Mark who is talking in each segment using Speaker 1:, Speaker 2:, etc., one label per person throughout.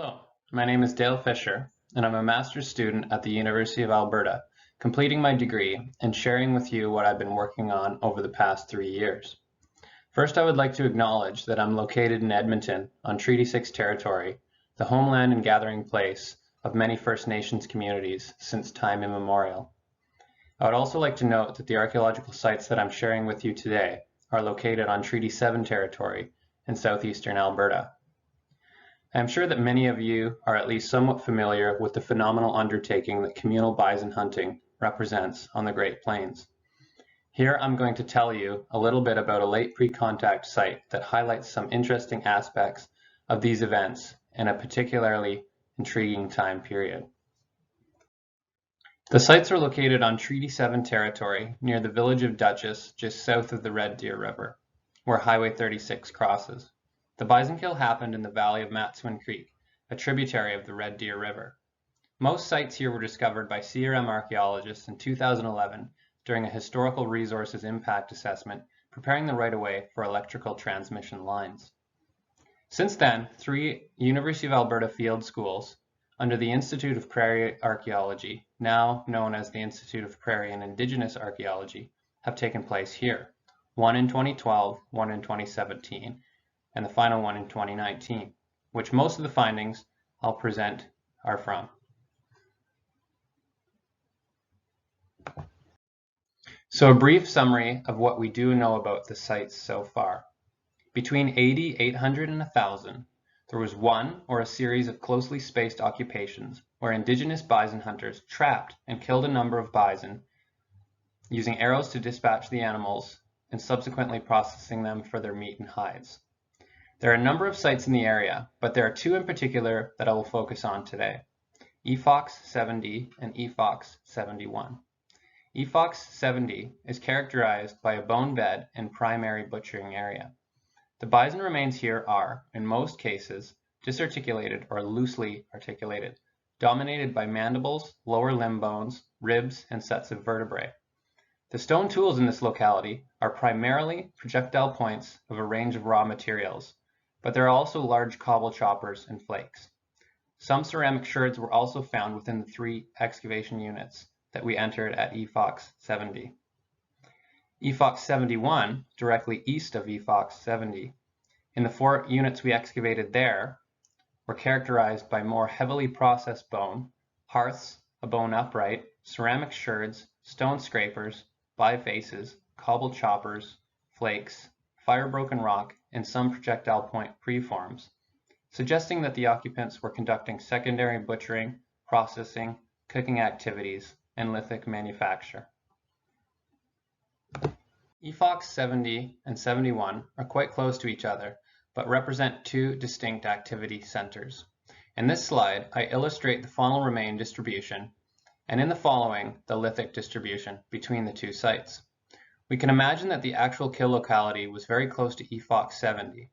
Speaker 1: Hello, my name is Dale Fisher, and I'm a master's student at the University of Alberta, completing my degree and sharing with you what I've been working on over the past 3 years. First, I would like to acknowledge that I'm located in Edmonton on Treaty 6 territory, the homeland and gathering place of many First Nations communities since time immemorial. I would also like to note that the archaeological sites that I'm sharing with you today are located on Treaty 7 territory in southeastern Alberta. I am sure that many of you are at least somewhat familiar with the phenomenal undertaking that communal bison hunting represents on the Great Plains. Here I'm going to tell you a little bit about a late pre-contact site that highlights some interesting aspects of these events in a particularly intriguing time period. The sites are located on Treaty 7 territory near the village of Dutchess, just south of the Red Deer River, where Highway 36 crosses. The Bison Kill happened in the valley of Matzhiwin Creek, a tributary of the Red Deer River. Most sites here were discovered by CRM archaeologists in 2011 during a historical resources impact assessment, preparing the right-of-way for electrical transmission lines. Since then, 3 University of Alberta field schools under the Institute of Prairie Archaeology, now known as the Institute of Prairie and Indigenous Archaeology, have taken place here, one in 2012, one in 2017, and the final one in 2019, which most of the findings I'll present are from. So a brief summary of what we do know about the sites so far. Between 80, 800, and 1,000, there was one or a series of closely spaced occupations where Indigenous bison hunters trapped and killed a number of bison using arrows to dispatch the animals and subsequently processing them for their meat and hides. There are a number of sites in the area, but there are 2 in particular that I will focus on today, EFOX 70 and EFOX 71. EFOX 70 is characterized by a bone bed and primary butchering area. The bison remains here are, in most cases, disarticulated or loosely articulated, dominated by mandibles, lower limb bones, ribs, and sets of vertebrae. The stone tools in this locality are primarily projectile points of a range of raw materials, but there are also large cobble choppers and flakes. Some ceramic sherds were also found within the 3 excavation units that we entered at EFOX 70. EFOX 71, directly east of EFOX 70, in the 4 units we excavated there, were characterized by more heavily processed bone, hearths, a bone upright, ceramic sherds, stone scrapers, bifaces, cobble choppers, flakes, fire-broken rock, and some projectile point preforms, suggesting that the occupants were conducting secondary butchering, processing, cooking activities, and lithic manufacture. EFOX 70 and 71 are quite close to each other, but represent 2 distinct activity centers. In this slide, I illustrate the faunal remain distribution, and in the following, the lithic distribution between the 2 sites. We can imagine that the actual kill locality was very close to EFOX 70,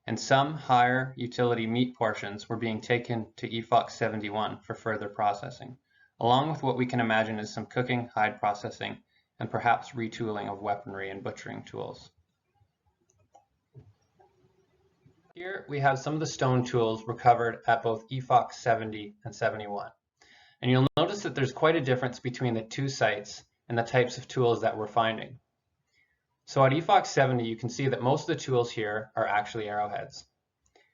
Speaker 1: and some higher utility meat portions were being taken to EFOX 71 for further processing, along with what we can imagine as some cooking, hide processing, and perhaps retooling of weaponry and butchering tools. Here we have some of the stone tools recovered at both EFOX 70 and 71. And you'll notice that there's quite a difference between the 2 sites and the types of tools that we're finding. So at EFOX 70, you can see that most of the tools here are actually arrowheads.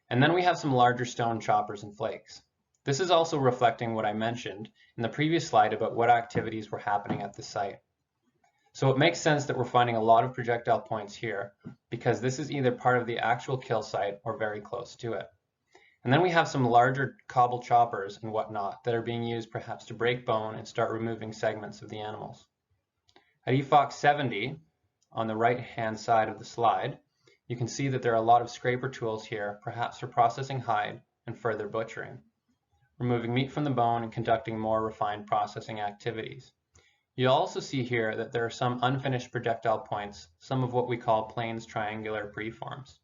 Speaker 1: And then we have some larger stone choppers and flakes. This is also reflecting what I mentioned in the previous slide about what activities were happening at the site. So it makes sense that we're finding a lot of projectile points here because this is either part of the actual kill site or very close to it. And then we have some larger cobble choppers and whatnot that are being used perhaps to break bone and start removing segments of the animals. At EFOX 70, on the right-hand side of the slide, you can see that there are a lot of scraper tools here, perhaps for processing hide and further butchering, removing meat from the bone and conducting more refined processing activities. You'll also see here that there are some unfinished projectile points, some of what we call plains triangular preforms.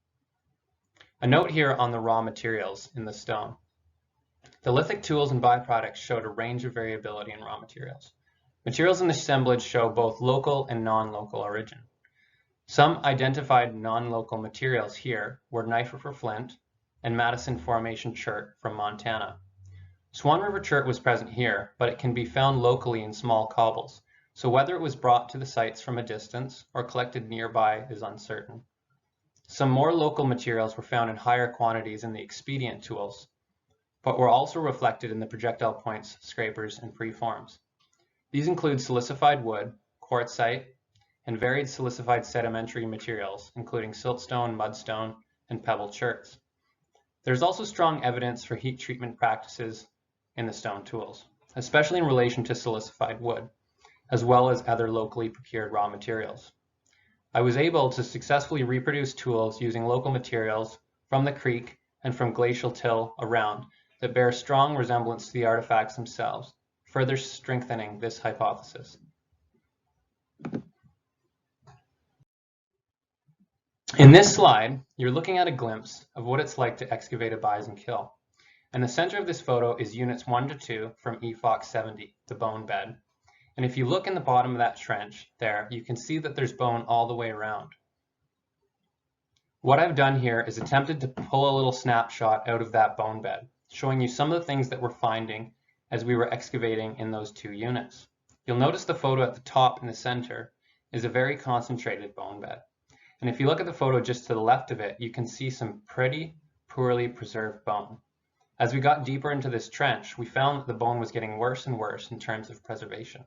Speaker 1: A note here on the raw materials in the stone. The lithic tools and byproducts showed a range of variability in raw materials. Materials in the assemblage show both local and non-local origin. Some identified non-local materials here were nitre for flint and Madison Formation chert from Montana. Swan River chert was present here, but it can be found locally in small cobbles, so whether it was brought to the sites from a distance or collected nearby is uncertain. Some more local materials were found in higher quantities in the expedient tools, but were also reflected in the projectile points, scrapers, and preforms. These include silicified wood, quartzite, and varied silicified sedimentary materials, including siltstone, mudstone, and pebble cherts. There's also strong evidence for heat treatment practices in the stone tools, especially in relation to silicified wood, as well as other locally procured raw materials. I was able to successfully reproduce tools using local materials from the creek and from glacial till around that bear strong resemblance to the artifacts themselves, further strengthening this hypothesis. In this slide, you're looking at a glimpse of what it's like to excavate a Bison Kill. And the center of this photo is units 1 to 2 from EFOX 70, the bone bed. And if you look in the bottom of that trench there, you can see that there's bone all the way around. What I've done here is attempted to pull a little snapshot out of that bone bed, showing you some of the things that we're finding as we were excavating in those 2 units. You'll notice the photo at the top in the center is a very concentrated bone bed. And if you look at the photo just to the left of it, you can see some pretty poorly preserved bone. As we got deeper into this trench, we found that the bone was getting worse and worse in terms of preservation.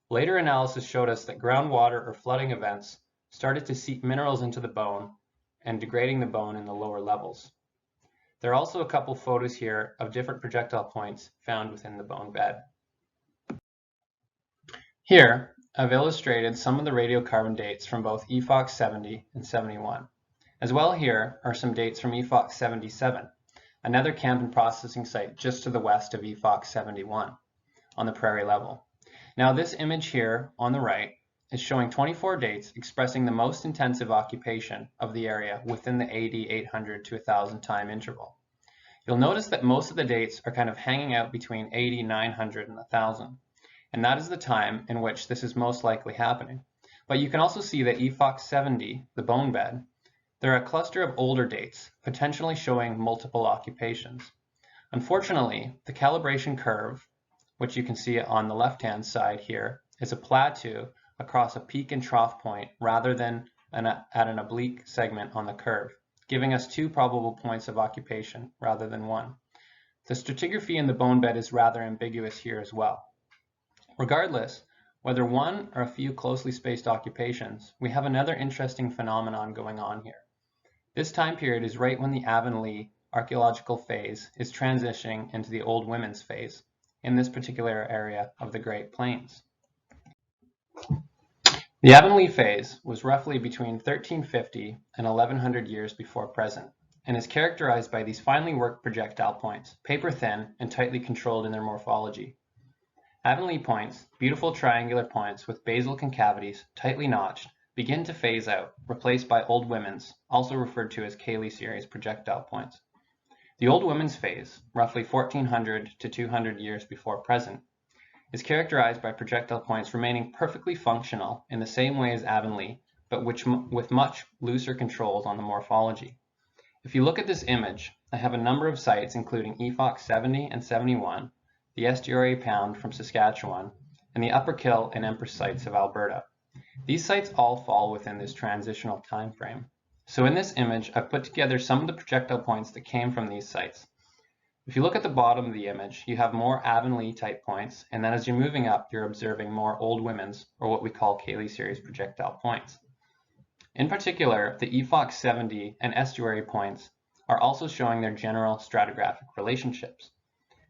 Speaker 1: Later analysis showed us that groundwater or flooding events started to seep minerals into the bone and degrading the bone in the lower levels. There are also a couple photos here of different projectile points found within the bone bed. Here, I've illustrated some of the radiocarbon dates from both EFOX 70 and 71. As well here are some dates from EFOX 77, another camp and processing site just to the west of EFOX 71 on the prairie level. Now this image here on the right is showing 24 dates expressing the most intensive occupation of the area within the 80-800 to 1,000 time interval. You'll notice that most of the dates are kind of hanging out between 80-900 and 1,000. And that is the time in which this is most likely happening. But you can also see that EFOX 70, the bone bed, there are a cluster of older dates, potentially showing multiple occupations. Unfortunately, the calibration curve, which you can see on the left-hand side here, is a plateau across a peak and trough point rather than at an oblique segment on the curve, giving us 2 probable points of occupation rather than 1. The stratigraphy in the bone bed is rather ambiguous here as well. Regardless, whether 1 or a few closely spaced occupations, we have another interesting phenomenon going on here. This time period is right when the Avonlea archaeological phase is transitioning into the Old Women's phase in this particular area of the Great Plains. The Avonlea phase was roughly between 1350 and 1100 years before present, and is characterized by these finely worked projectile points, paper thin and tightly controlled in their morphology. Avonlea points, beautiful triangular points with basal concavities, tightly notched, begin to phase out, replaced by Old Women's, also referred to as Cayley series projectile points. The Old Women's phase, roughly 1400 to 200 years before present, is characterized by projectile points remaining perfectly functional in the same way as Avonlea, but with much looser controls on the morphology. If you look at this image, I have a number of sites including EFOX 70 and 71, the Estuary Pound from Saskatchewan, and the Upper Kill and Empress sites of Alberta. These sites all fall within this transitional time frame. So in this image, I've put together some of the projectile points that came from these sites. If you look at the bottom of the image, you have more Avonlea type points, and then as you're moving up, you're observing more Old Women's, or what we call Cayley series projectile points. In particular, the EFOX 70 and estuary points are also showing their general stratigraphic relationships.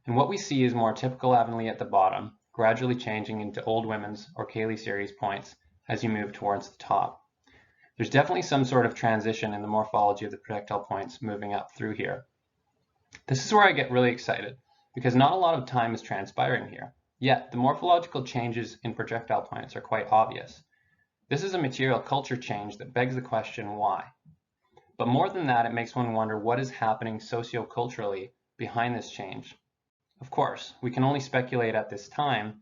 Speaker 1: And what we see is more typical Avonlea at the bottom, gradually changing into Old Women's or Cayley series points as you move towards the top. There's definitely some sort of transition in the morphology of the projectile points moving up through here. This is where I get really excited, because not a lot of time is transpiring here, yet the morphological changes in projectile points are quite obvious. This is a material culture change that begs the question why. But more than that, it makes one wonder what is happening socioculturally behind this change. Of course, we can only speculate at this time,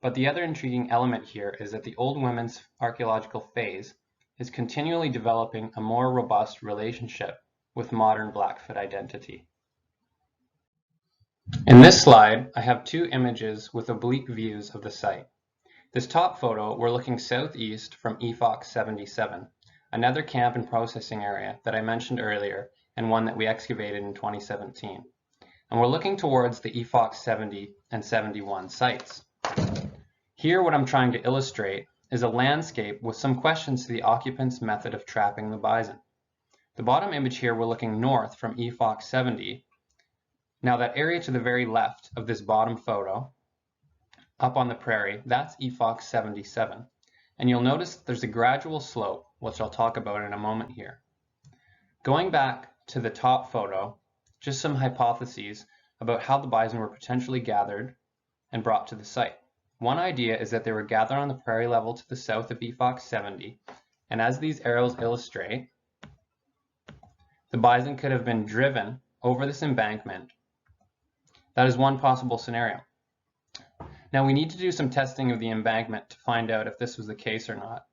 Speaker 1: but the other intriguing element here is that the Old Women's archaeological phase is continually developing a more robust relationship with modern Blackfoot identity. In this slide, I have two images with oblique views of the site. This top photo, we're looking southeast from EFOX 77, another camp and processing area that I mentioned earlier and one that we excavated in 2017. And we're looking towards the EFOX 70 and 71 sites. Here, what I'm trying to illustrate is a landscape with some questions to the occupants' method of trapping the bison. The bottom image here, we're looking north from EFOX 70. Now that area to the very left of this bottom photo, up on the prairie, that's EFOX 77. And you'll notice there's a gradual slope, which I'll talk about in a moment here. Going back to the top photo, just some hypotheses about how the bison were potentially gathered and brought to the site. One idea is that they were gathered on the prairie level to the south of EFOX 70, and as these arrows illustrate, the bison could have been driven over this embankment. That is one possible scenario. Now we need to do some testing of the embankment to find out if this was the case or not.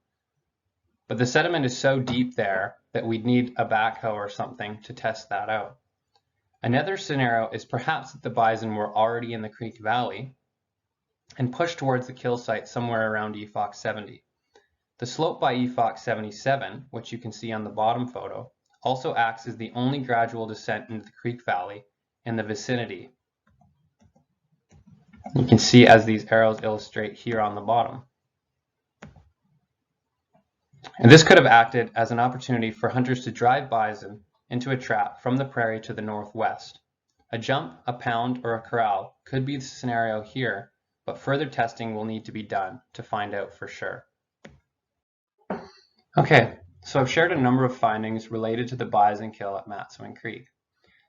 Speaker 1: But the sediment is so deep there that we'd need a backhoe or something to test that out. Another scenario is perhaps that the bison were already in the creek valley and pushed towards the kill site somewhere around EFOX 70. The slope by EFOX 77, which you can see on the bottom photo, also acts as the only gradual descent into the creek valley in the vicinity. You can see as these arrows illustrate here on the bottom. And this could have acted as an opportunity for hunters to drive bison into a trap from the prairie to the northwest. A jump, a pound, or a corral could be the scenario here, but further testing will need to be done to find out for sure. Okay, so I've shared a number of findings related to the bison kill at Matzhiwin Creek.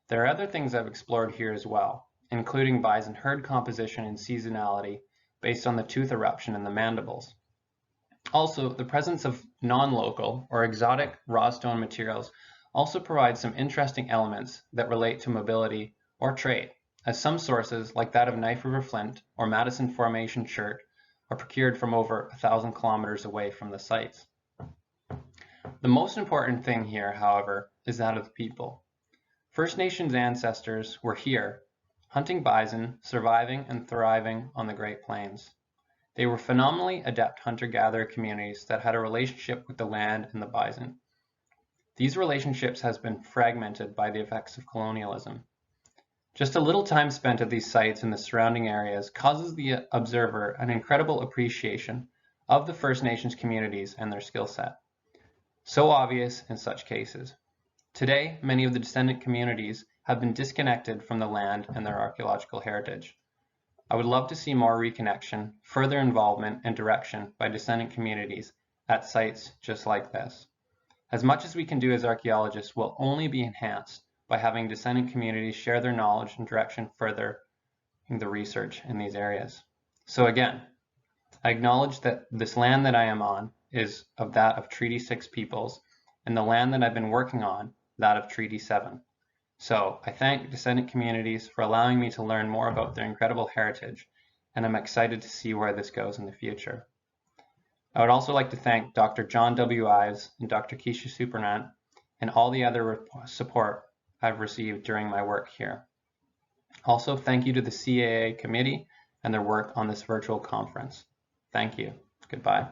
Speaker 1: There are other things I've explored here as well, including bison herd composition and seasonality based on the tooth eruption and the mandibles. Also, the presence of non-local or exotic raw stone materials also provides some interesting elements that relate to mobility or trade, as some sources, like that of Knife River Flint or Madison Formation Chert, are procured from over 1,000 kilometers away from the sites. The most important thing here, however, is that of the people. First Nations ancestors were here, hunting bison, surviving and thriving on the Great Plains. They were phenomenally adept hunter-gatherer communities that had a relationship with the land and the bison. These relationships has been fragmented by the effects of colonialism. Just a little time spent at these sites in the surrounding areas causes the observer an incredible appreciation of the First Nations communities and their skill set. So obvious in such cases. Today, many of the descendant communities have been disconnected from the land and their archaeological heritage. I would love to see more reconnection, further involvement, and direction by descendant communities at sites just like this. As much as we can do as archaeologists will only be enhanced by having descendant communities share their knowledge and direction further in the research in these areas. So again, I acknowledge that this land that I am on is of that of Treaty 6 peoples, and the land that I've been working on, that of Treaty 7. So I thank descendant communities for allowing me to learn more about their incredible heritage, and I'm excited to see where this goes in the future. I would also like to thank Dr. John W. Ives and Dr. Keisha Supernant and all the other support I've received during my work here. Also, thank you to the CAA committee and their work on this virtual conference. Thank you. Goodbye.